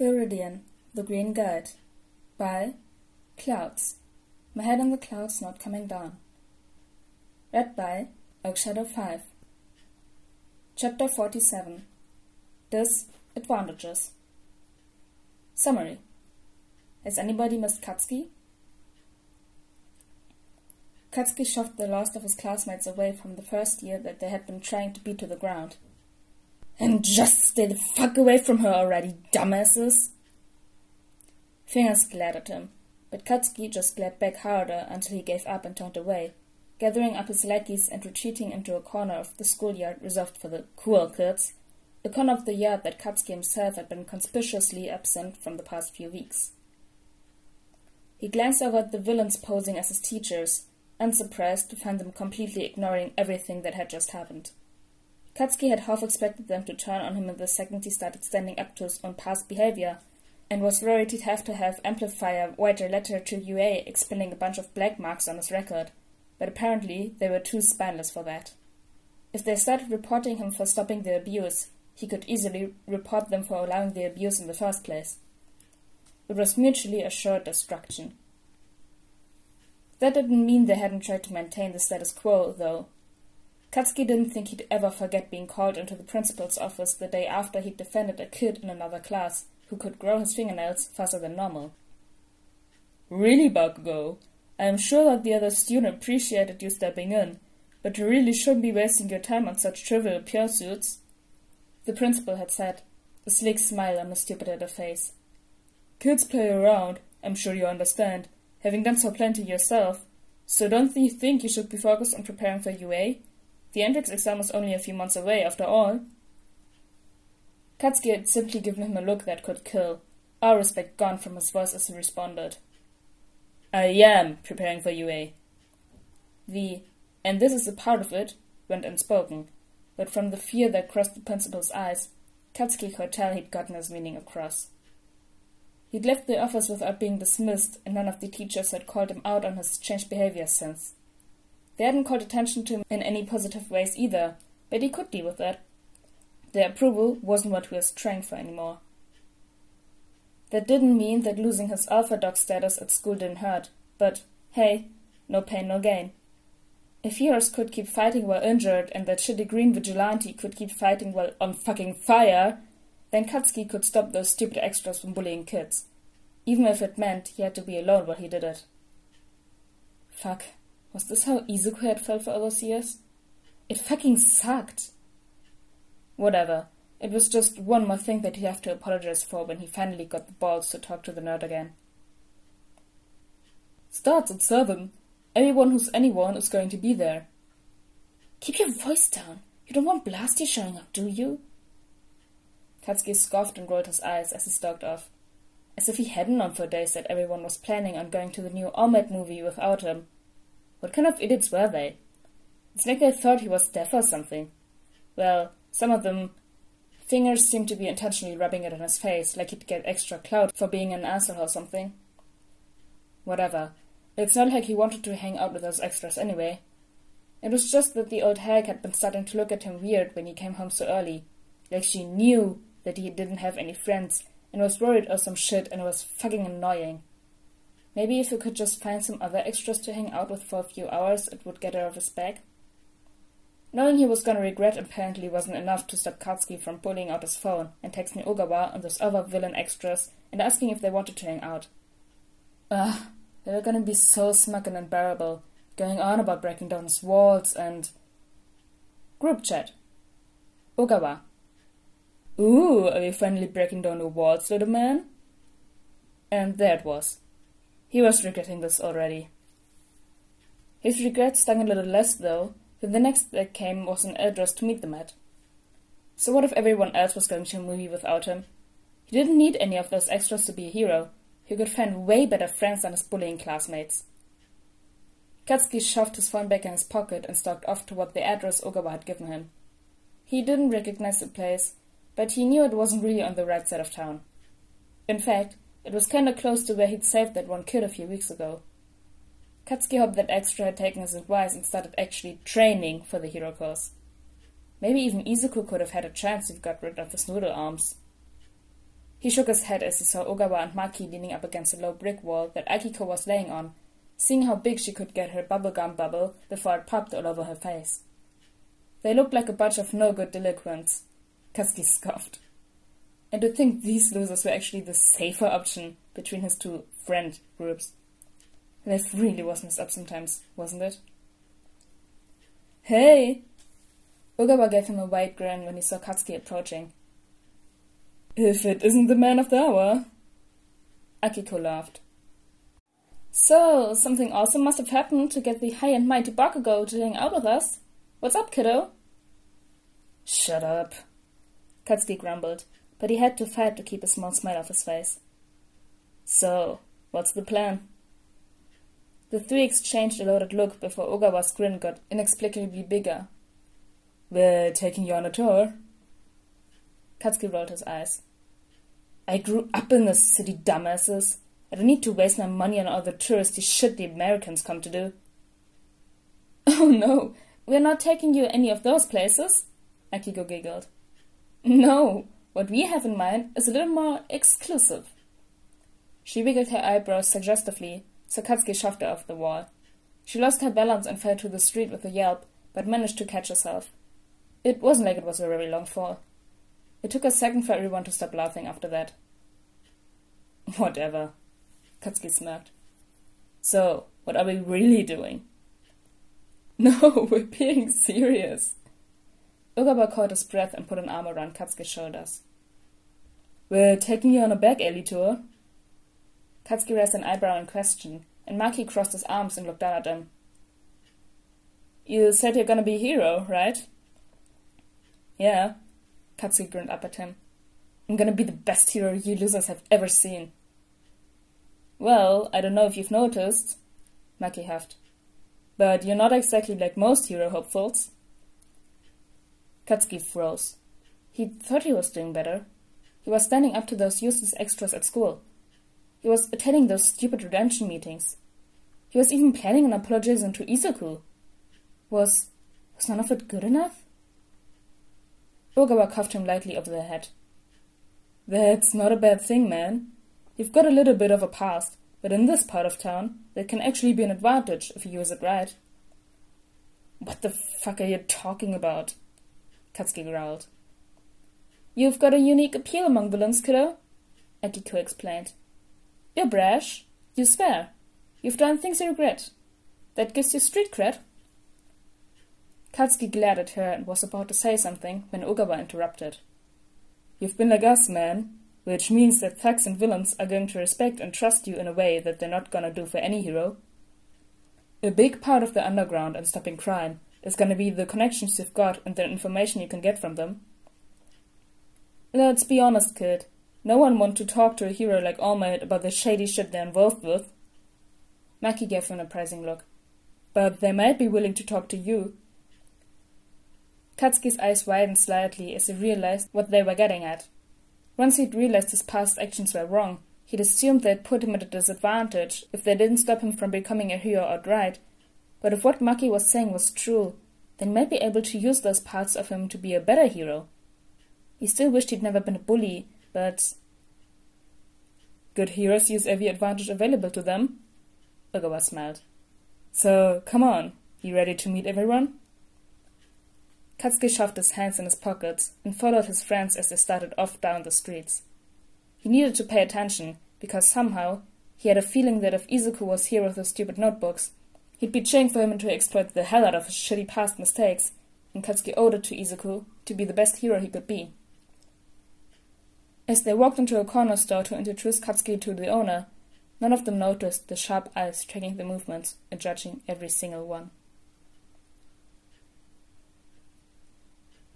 Viridian, The Green Guide by Clouds. My head in the clouds not coming down. Read by Oakshadow 5. Chapter 47. Disadvantages. Summary. Has anybody missed Katsuki? Katsuki shoved the last of his classmates away from the first year that they had been trying to beat to the ground. And just stay the fuck away from her already, dumbasses! Fingers glared at him, but Katsuki just glared back harder until he gave up and turned away, gathering up his lackeys and retreating into a corner of the schoolyard reserved for the cool kids, a corner of the yard that Katsuki himself had been conspicuously absent from the past few weeks. He glanced over at the villains posing as his teachers, unsurprised to find them completely ignoring everything that had just happened. Katsuki had half expected them to turn on him the second he started standing up to his own past behavior, and was worried he'd have to have Amplifier write a letter to UA explaining a bunch of black marks on his record, but apparently they were too spineless for that. If they started reporting him for stopping the abuse, he could easily report them for allowing the abuse in the first place. It was mutually assured destruction. That didn't mean they hadn't tried to maintain the status quo, though. Katsuki didn't think he'd ever forget being called into the principal's office the day after he'd defended a kid in another class who could grow his fingernails faster than normal. "Really, Bakugo, I am sure that the other student appreciated you stepping in, but you really shouldn't be wasting your time on such trivial pursuits," the principal had said, a sleek smile on his stupid little face. "Kids play around, I'm sure you understand, having done so plenty yourself, so don't you think you should be focused on preparing for UA? The entrance exam is only a few months away, after all." Katsuki had simply given him a look that could kill, all respect gone from his voice as he responded. "I am preparing for UA. And this is a part of it, went unspoken, but from the fear that crossed the principal's eyes, Katsuki could tell he'd gotten his meaning across. He'd left the office without being dismissed, and none of the teachers had called him out on his changed behavior since. They hadn't called attention to him in any positive ways either, but he could deal with that. Their approval wasn't what he was trying for anymore. That didn't mean that losing his alpha dog status at school didn't hurt, but hey, no pain, no gain. If heroes could keep fighting while injured and that shitty green vigilante could keep fighting while on fucking fire, then Katsuki could stop those stupid extras from bullying kids, even if it meant he had to be alone while he did it. Fuck. Was this how Izuku had felt for all those years? It fucking sucked. Whatever. It was just one more thing that he'd have to apologize for when he finally got the balls to talk to the nerd again. "Starts at 7. Everyone who's anyone is going to be there." "Keep your voice down. You don't want Blasty showing up, do you?" Katsuki scoffed and rolled his eyes as he stalked off, as if he hadn't known for days that everyone was planning on going to the new All Might movie without him. What kind of idiots were they? It's like they thought he was deaf or something. Well, some of them. Fingers seemed to be intentionally rubbing it on his face, like he'd get extra clout for being an asshole or something. Whatever. It's not like he wanted to hang out with those extras anyway. It was just that the old hag had been starting to look at him weird when he came home so early. Like she knew that he didn't have any friends, and was worried or some shit, and it was fucking annoying. Maybe if he could just find some other extras to hang out with for a few hours, it would get her off his back. Knowing he was gonna regret apparently wasn't enough to stop Katsuki from pulling out his phone and texting Ogawa and those other villain extras and asking if they wanted to hang out. They were gonna be so smug and unbearable, going on about breaking down his walls and... Group chat. Ogawa. "Ooh, are you finally breaking down the walls, little man?" And there it was. He was regretting this already. His regret stung a little less, though, when the next that came was an address to meet them at. So what if everyone else was going to a movie without him? He didn't need any of those extras to be a hero. He could find way better friends than his bullying classmates. Katsuki shoved his phone back in his pocket and stalked off toward the address Ogawa had given him. He didn't recognize the place, but he knew it wasn't really on the right side of town. In fact, it was kinda close to where he'd saved that one kid a few weeks ago. Katsuki hoped that extra had taken his advice and started actually training for the hero course. Maybe even Izuku could have had a chance if he got rid of his noodle arms. He shook his head as he saw Ogawa and Maki leaning up against a low brick wall that Akiko was laying on, seeing how big she could get her bubblegum bubble before it popped all over her face. They looked like a bunch of no-good delinquents. Katsuki scoffed. And to think these losers were actually the safer option between his two friend groups. Life really was messed up sometimes, wasn't it? Hey! Ogawa gave him a wide grin when he saw Katsuki approaching. If it isn't the man of the hour. Akiko laughed. So, something awesome must have happened to get the high and mighty Bakugo to hang out with us. What's up, kiddo? Shut up, Katsuki grumbled, but he had to fight to keep a small smile off his face. So, what's the plan? The three exchanged a loaded look before Ogawa's grin got inexplicably bigger. We're taking you on a tour. Katsuki rolled his eyes. I grew up in this city, dumbasses. I don't need to waste my money on all the touristy shit the Americans come to do. Oh no, we're not taking you any of those places, Akiko giggled. No, what we have in mind is a little more exclusive. She wiggled her eyebrows suggestively, so Katsuki shoved her off the wall. She lost her balance and fell to the street with a yelp, but managed to catch herself. It wasn't like it was a very long fall. It took a second for everyone to stop laughing after that. Whatever, Katsuki smirked. So, what are we really doing? No, we're being serious. Ogawa caught his breath and put an arm around Katsuki's shoulders. We're taking you on a back alley tour. Katsuki raised an eyebrow in question, and Maki crossed his arms and looked down at him. You said you're gonna be a hero, right? Yeah, Katsuki grinned up at him. I'm gonna be the best hero you losers have ever seen. Well, I don't know if you've noticed, Maki huffed, but you're not exactly like most hero hopefuls. Katsuki froze. He thought he was doing better. He was standing up to those useless extras at school. He was attending those stupid redemption meetings. He was even planning an apologizing to Izuku. Was none of it good enough? Ogawa cuffed him lightly over the head. That's not a bad thing, man. You've got a little bit of a past, but in this part of town, that can actually be an advantage if you use it right. What the fuck are you talking about? Katsuki growled. You've got a unique appeal among villains, kiddo, Akiko explained. You're brash. You swear. You've done things you regret. That gives you street cred. Katsuki glared at her and was about to say something when Ogawa interrupted. You've been like us, man, which means that thugs and villains are going to respect and trust you in a way that they're not gonna do for any hero. A big part of the underground and stopping crime is gonna be the connections you've got and the information you can get from them. Let's be honest, kid. No one wants to talk to a hero like All Might about the shady shit they're involved with. Maki gave him an appraising look. But they might be willing to talk to you. Katsuki's eyes widened slightly as he realized what they were getting at. Once he'd realized his past actions were wrong, he'd assumed they'd put him at a disadvantage if they didn't stop him from becoming a hero outright. But if what Maki was saying was true, they might be able to use those parts of him to be a better hero. He still wished he'd never been a bully, but... Good heroes use every advantage available to them, Ogawa smiled. So, come on, you ready to meet everyone? Katsuki shoved his hands in his pockets and followed his friends as they started off down the streets. He needed to pay attention, because somehow he had a feeling that if Izuku was here with his stupid notebooks, he'd be cheering for him to exploit the hell out of his shitty past mistakes, and Katsuki owed it to Izuku to be the best hero he could be. As they walked into a corner store to introduce Katsuki to the owner, none of them noticed the sharp eyes tracking the movements and judging every single one.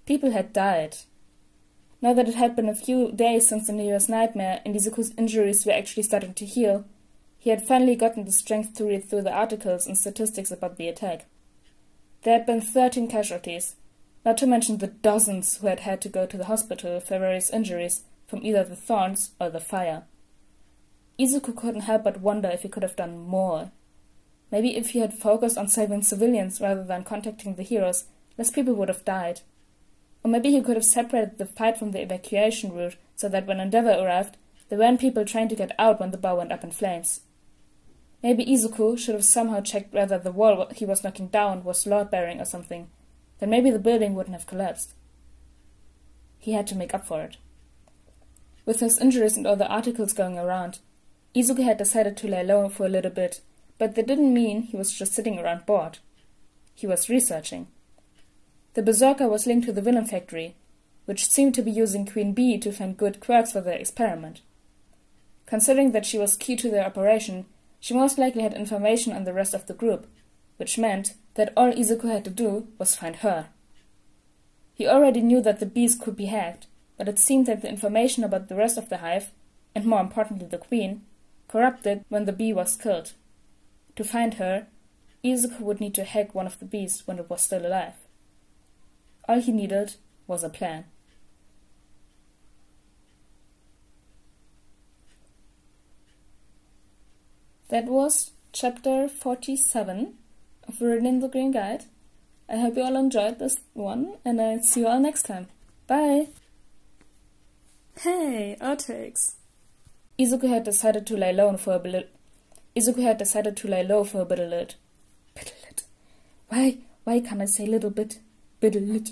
People had died. Now that it had been a few days since the New Year's nightmare and Izuku's injuries were actually starting to heal, he had finally gotten the strength to read through the articles and statistics about the attack. There had been 13 casualties, not to mention the dozens who had had to go to the hospital for various injuries from either the thorns or the fire. Izuku couldn't help but wonder if he could have done more. Maybe if he had focused on saving civilians rather than contacting the heroes, less people would have died. Or maybe he could have separated the fight from the evacuation route so that when Endeavor arrived, there weren't people trying to get out when the bar went up in flames. Maybe Izuku should have somehow checked whether the wall he was knocking down was load-bearing or something. Then maybe the building wouldn't have collapsed. He had to make up for it. With his injuries and all the articles going around, Izuku had decided to lay low for a little bit, but that didn't mean he was just sitting around bored. He was researching. The Berserker was linked to the villain factory, which seemed to be using Queen Bee to find good quirks for their experiment. Considering that she was key to their operation, she most likely had information on the rest of the group, which meant that all Izuku had to do was find her. He already knew that the bees could be hacked, but it seemed that the information about the rest of the hive, and more importantly the queen, corrupted when the bee was killed. To find her, Izuku would need to hack one of the bees when it was still alive. All he needed was a plan. That was chapter 47 of Viridian the Green Guide. I hope you all enjoyed this one, and I'll see you all next time. Bye! Hey, outtakes! Izuku had decided to lay low for a bit. Why can't I say little bit? Biddle-lit.